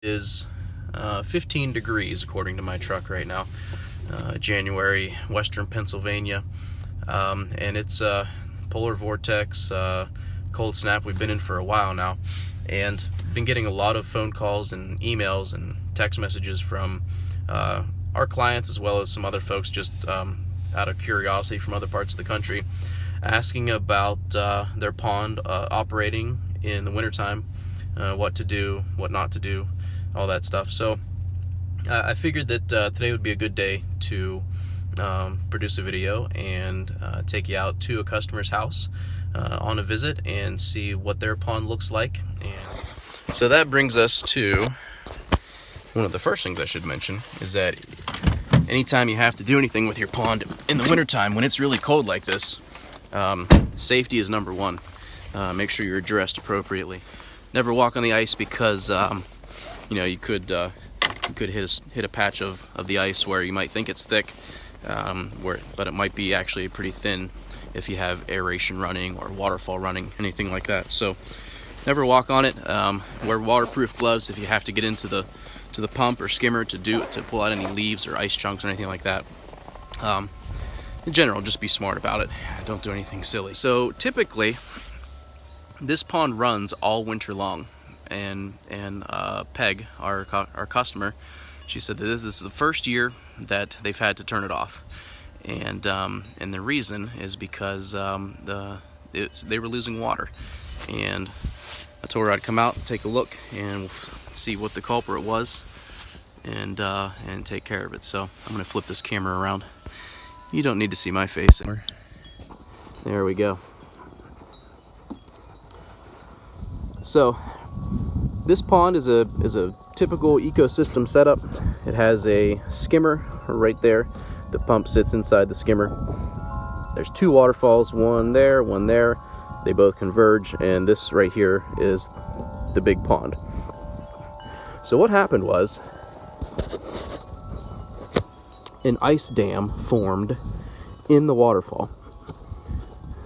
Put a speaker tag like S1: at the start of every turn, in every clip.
S1: Is 15 degrees according to my truck right now. January, western Pennsylvania, and it's polar vortex, cold snap we've been in for a while now, and been getting a lot of phone calls and emails and text messages from our clients, as well as some other folks just out of curiosity from other parts of the country, asking about their pond operating in the wintertime, what to do, what not to do, all that stuff. So I figured that today would be a good day to produce a video and take you out to a customer's house on a visit and see what their pond looks like. And so that brings us to one of the first things I should mention, is that anytime you have to do anything with your pond in the wintertime when it's really cold like this, safety is number one. Make sure you're dressed appropriately. Never walk on the ice, because you know, you could hit a patch of the ice where you might think it's thick, but it might be actually pretty thin if you have aeration running or waterfall running, anything like that. So never walk on it. Wear waterproof gloves if you have to get into the pump or skimmer to pull out any leaves or ice chunks or anything like that. In general, just be smart about it. Don't do anything silly. So typically, this pond runs all winter long. And Peg, our customer, she said that this is the first year that they've had to turn it off, and the reason is because they were losing water, and I told her I'd come out and take a look and see what the culprit was, and take care of it. So I'm gonna flip this camera around. You don't need to see my face. There we go. So this pond is a typical ecosystem setup. It has a skimmer right there. The pump sits inside the skimmer. There's two waterfalls, one there, one there. They both converge, and this right here is the big pond. So what happened was, an ice dam formed in the waterfall.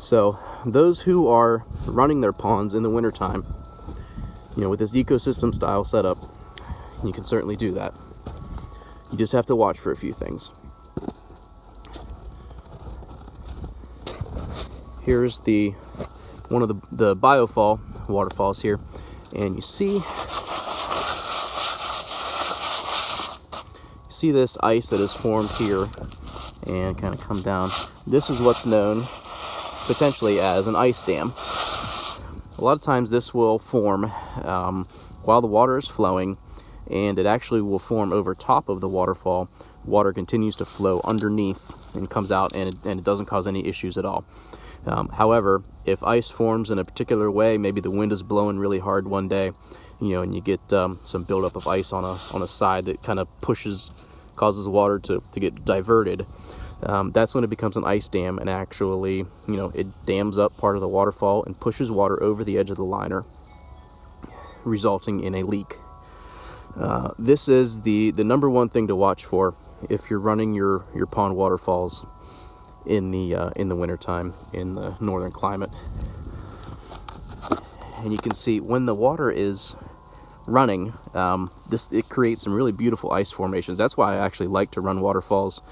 S1: So those who are running their ponds in the wintertime, you know, with this ecosystem style setup, you can certainly do that. You just have to watch for a few things. Here's one of the biofall waterfalls here, and you see this ice that is formed here and kind of come down. This is what's known potentially as an ice dam. A lot of times this will form while the water is flowing, and it actually will form over top of the waterfall. Water continues to flow underneath and comes out, and it doesn't cause any issues at all. However, if ice forms in a particular way, maybe the wind is blowing really hard one day, you know, and you get some buildup of ice on a side that kind of causes the water to get diverted. That's when it becomes an ice dam, and actually, you know, it dams up part of the waterfall and pushes water over the edge of the liner, resulting in a leak. This is the number one thing to watch for if you're running your pond waterfalls in the wintertime in the northern climate. And you can see when the water is running, it creates some really beautiful ice formations. That's why I actually like to run waterfalls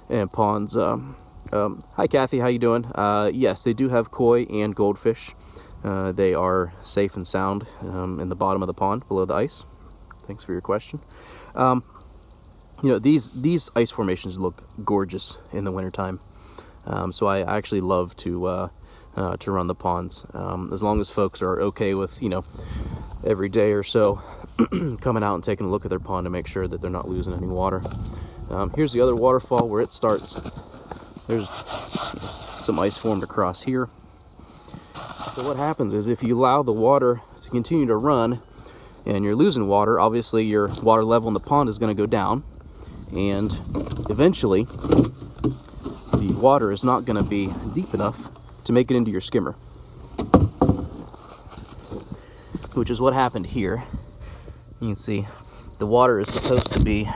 S1: and ponds. Hi Kathy, how you doing? Yes, they do have koi and goldfish. They are safe and sound in the bottom of the pond below the ice. Thanks for your question. You know, these ice formations look gorgeous in the wintertime. So I actually love to run the ponds, as long as folks are okay with, you know, every day or so coming out and taking a look at their pond to make sure that they're not losing any water. Here's the other waterfall where it starts. There's some ice formed across here. So what happens is, if you allow the water to continue to run and you're losing water, obviously your water level in the pond is going to go down, and eventually the water is not going to be deep enough to make it into your skimmer, which is what happened here. You can see the water is supposed to be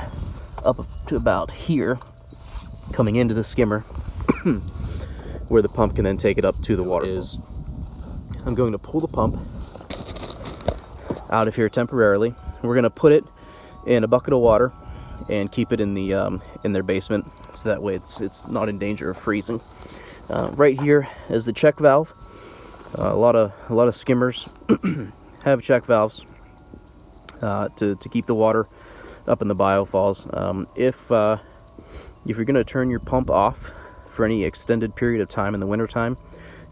S1: up to about here, coming into the skimmer, where the pump can then take it up to the waterfall. I'm going to pull the pump out of here temporarily. We're going to put it in a bucket of water and keep it in their basement, so that way it's not in danger of freezing. Right here is the check valve. A lot of skimmers have check valves to keep the water up in the biofalls. If you're going to turn your pump off for any extended period of time in the wintertime,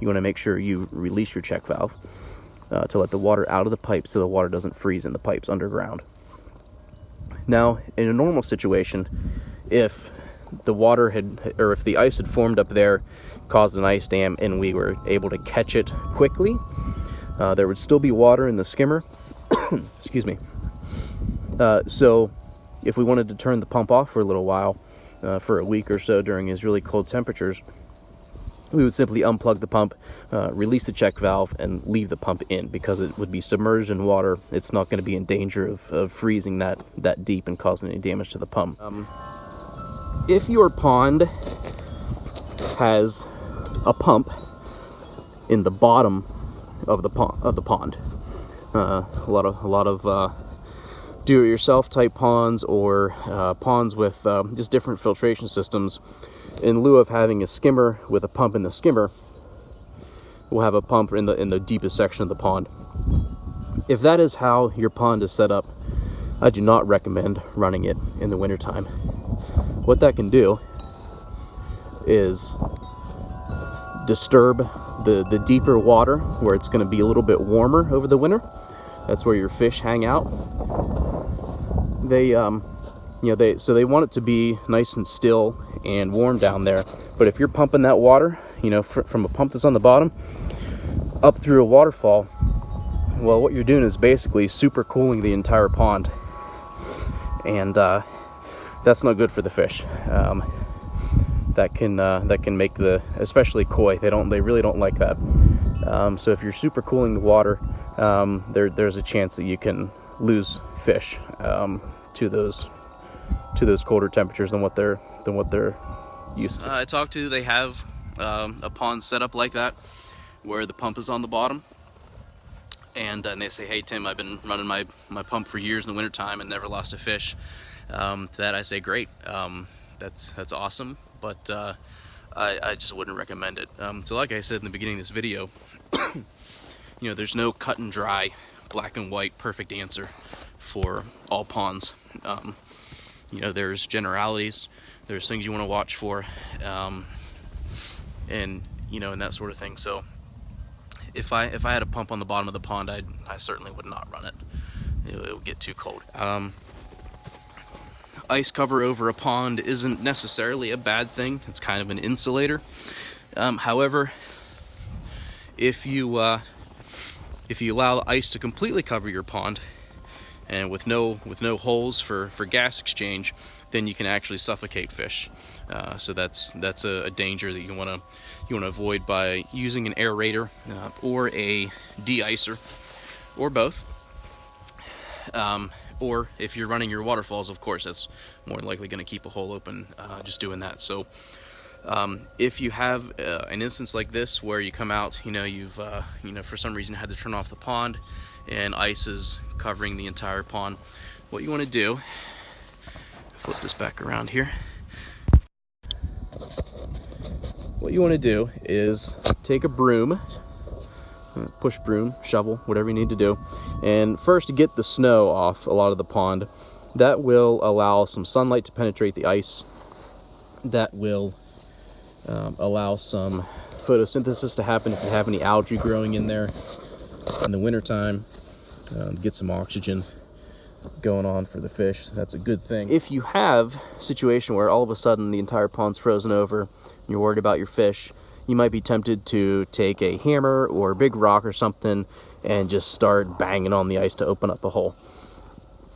S1: you want to make sure you release your check valve to let the water out of the pipe so the water doesn't freeze in the pipes underground. Now, in a normal situation, if the water if the ice had formed up there, caused an ice dam, and we were able to catch it quickly, there would still be water in the skimmer. Excuse me. So if we wanted to turn the pump off for a little while, for a week or so during these really cold temperatures, we would simply unplug the pump, release the check valve, and leave the pump in, because it would be submerged in water. It's not going to be in danger of freezing that deep and causing any damage to the pump. If your pond has a pump in the bottom of the pond, a lot of do-it-yourself type ponds, or ponds with just different filtration systems, in lieu of having a skimmer with a pump in the skimmer, we'll have a pump in the deepest section of the pond. If that is how your pond is set up, I do not recommend running it in the wintertime. What that can do is disturb the deeper water, where it's going to be a little bit warmer over the winter. That's where your fish hang out. They they want it to be nice and still and warm down there. But if you're pumping that water, from a pump that's on the bottom up through a waterfall, well, what you're doing is basically super cooling the entire pond, and that's not good for the fish. That can make especially koi, they really don't like that. So if you're super cooling the water, there's a chance that you can lose fish to those colder temperatures than what they're used to. I talked to, they have a pond set up like that, where the pump is on the bottom, and they say, "Hey Tim, I've been running my pump for years in the wintertime and never lost a fish." To that I say, great, that's awesome, but I just wouldn't recommend it. So like I said in the beginning of this video, there's no cut and dry, black and white, perfect answer for all ponds. There's generalities, there's things you want to watch for, and that sort of thing. So if I had a pump on the bottom of the pond, I certainly would not run it. It would get too cold. Ice cover over a pond isn't necessarily a bad thing. It's kind of an insulator. However, if you allow the ice to completely cover your pond, and with no holes for gas exchange, then you can actually suffocate fish. So that's a danger that you want to avoid by using an aerator or a de-icer, or both. Or if you're running your waterfalls, of course, that's more than likely going to keep a hole open just doing that. So if you have an instance like this where you come out, you've for some reason had to turn off the pond and ice is covering the entire pond, what you want to do, flip this back around here, what you want to do is take a broom, push broom, shovel, whatever you need to do, and first get the snow off a lot of the pond. That will allow some sunlight to penetrate the ice. That will allow some photosynthesis to happen if you have any algae growing in there in the wintertime. Get some oxygen going on for the fish. That's a good thing. If you have a situation where all of a sudden the entire pond's frozen over and you're worried about your fish, you might be tempted to take a hammer or a big rock or something and just start banging on the ice to open up the hole.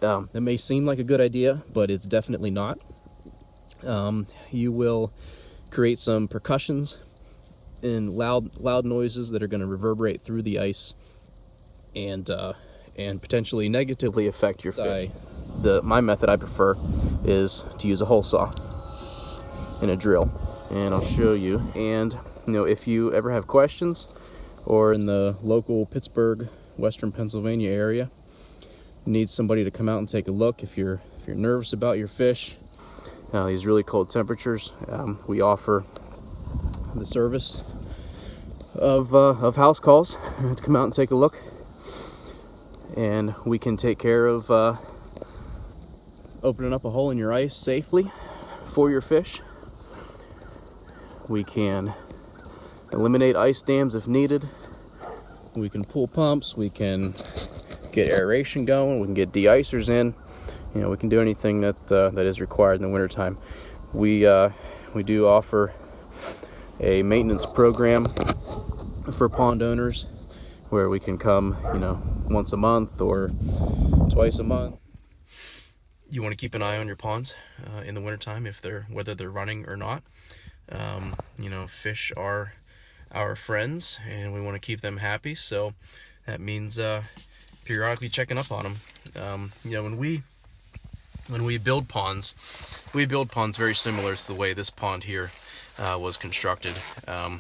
S1: That may seem like a good idea, but it's definitely not. You will create some percussions and loud noises that are going to reverberate through the ice and potentially negatively affect your fish. My method I prefer is to use a hole saw and a drill, and I'll show you. And if you ever have questions, or in the local Pittsburgh, Western Pennsylvania area, need somebody to come out and take a look, if you're nervous about your fish, these really cold temperatures, we offer the service of house calls to come out and take a look, and we can take care of opening up a hole in your ice safely for your fish. We can eliminate ice dams if needed. We can pull pumps, we can get aeration going, we can get de-icers in. You know, we can do anything that that is required in the wintertime. We do offer a maintenance program for pond owners where we can come, you know, once a month or twice a month. You want to keep an eye on your ponds in the wintertime, whether they're running or not. You know, fish are our friends and we want to keep them happy, so that means periodically checking up on them. You know, when we build ponds very similar to the way this pond here was constructed,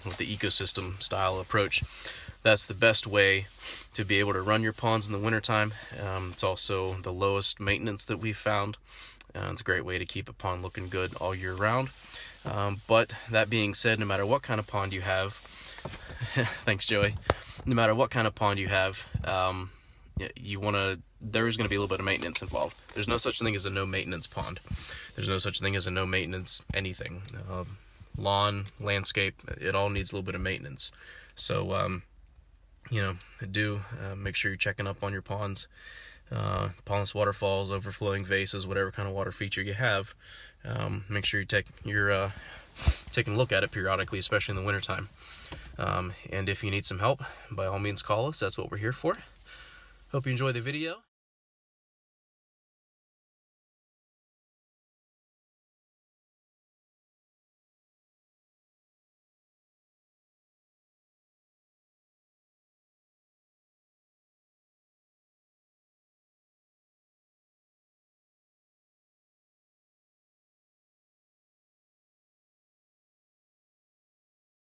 S1: with the ecosystem style approach. That's the best way to be able to run your ponds in the wintertime. It's also the lowest maintenance that we've found. It's a great way to keep a pond looking good all year round. But that being said, no matter what kind of pond you have, thanks Joey, no matter what kind of pond you have, there is going to be a little bit of maintenance involved. There's no such thing as a no maintenance pond. There's no such thing as a no maintenance anything. Lawn, landscape, it all needs a little bit of maintenance. So, you know, make sure you're checking up on your ponds, ponds, waterfalls, overflowing vases, whatever kind of water feature you have. Make sure you're taking a look at it periodically, especially in the wintertime. And if you need some help, by all means call us. That's what we're here for. Hope you enjoy the video.